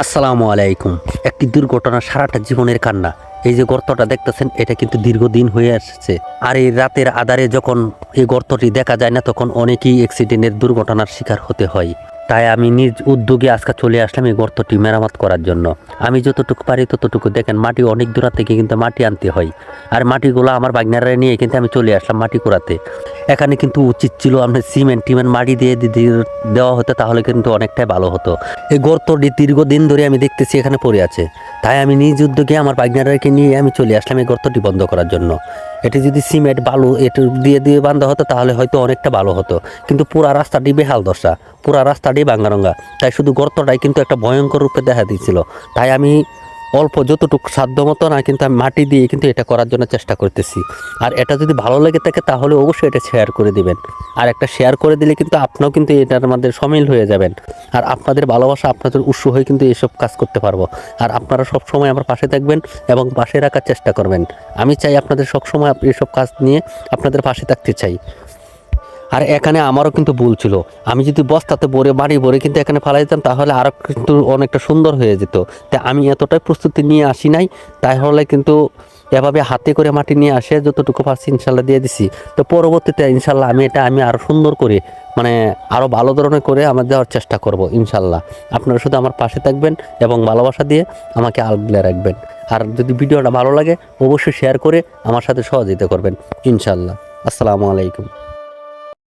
আসসালামু আলাইকুম। একটি দুর্ঘটনা সারাটা জীবনের কান্না। এই যে গর্তটা দেখতেছেন এটা কিন্তু দীর্ঘদিন হয়ে আসছে। আর এই রাতের আধারে যখন এই গর্তটি দেখা যায় না তখন অনেকেই অ্যাক্সিডেন্টের দুর্ঘটনার শিকার হতে হয়। তাই আমি নিজ উদ্যোগে আজকে চলে আসলাম এই গর্তটি মেরামত করার জন্য। আমি যতটুকু পারি ততটুকু দেখেন মাটি অনেক দূর থেকে কিন্তু মাটি আনতে হয়। আর মাটিগুলো আমার বাগনারা নিয়ে কিন্তু আমি চলে আসলাম মাটি কুড়াতে। এখানে কিন্তু উচিত ছিল আপনার সিমেন্ট মাটি দিয়ে দেওয়া হতো, তাহলে কিন্তু অনেকটাই ভালো হতো। এই গর্তটি দীর্ঘদিন ধরে আমি দেখতেছি এখানে পড়ে আছে। তাই আমি নিজ উদ্যোগে আমার বাগনারাকে নিয়ে আমি চলে আসলাম এই গর্তটি বন্ধ করার জন্য। এটি যদি সিমেন্ট বালু এটি দিয়ে বান্ধা হতো তাহলে হয়তো অনেকটা ভালো হতো, কিন্তু পুরা রাস্তাটি বেহাল দশা, পুরা রাস্তাটি ভাঙ্গারঙ্গা। তাই শুধু গর্তটাই কিন্তু একটা ভয়ঙ্কর রূপে দেখা দিয়েছিল। তাই আমি অল্প যতটুকু সাধ্য মতো না কিন্তু আমি মাটি দিয়ে কিন্তু এটা করার জন্য চেষ্টা করতেছি। আর এটা যদি ভালো লেগে থাকে তাহলে অবশ্যই এটা শেয়ার করে দিবেন। আর একটা শেয়ার করে দিলে কিন্তু আপনিও কিন্তু এটার মধ্যে সামিল হয়ে যাবেন। আর আপনাদের ভালোবাসা, আপনাদের উৎস হয়ে কিন্তু এসব কাজ করতে পারবো। আর আপনারা সব সময় আমার পাশে থাকবেন এবং পাশে রাখার চেষ্টা করবেন। আমি চাই আপনাদের সবসময় এসব কাজ নিয়ে আপনাদের পাশে থাকতে চাই। আর এখানে আমারও কিন্তু ভুল ছিল। আমি যদি বস্তাতে মাটি ভরে কিন্তু এখানে ফেলাই দিতাম তাহলে আরও কিন্তু অনেকটা সুন্দর হয়ে যেত। তাই আমি এতটাই প্রস্তুতি নিয়ে আসি নাই, তাহলে কিন্তু এভাবে হাতে করে মাটি নিয়ে আসে যতটুকু পারছি ইনশাল্লাহ দিয়ে দিছি। তো পরবর্তীতে ইনশাল্লাহ আমি আরও সুন্দর করে আরও ভালো ধরনের করে আমার দেওয়ার চেষ্টা করব ইনশাল্লাহ। আপনারা শুধু আমার পাশে থাকবেন এবং ভালোবাসা দিয়ে আমাকে আগলে রাখবেন। আর যদি ভিডিওটা ভালো লাগে অবশ্যই শেয়ার করে আমার সাথে সহযোগিতা করবেন ইনশাল্লাহ। আসসালামু আলাইকুম।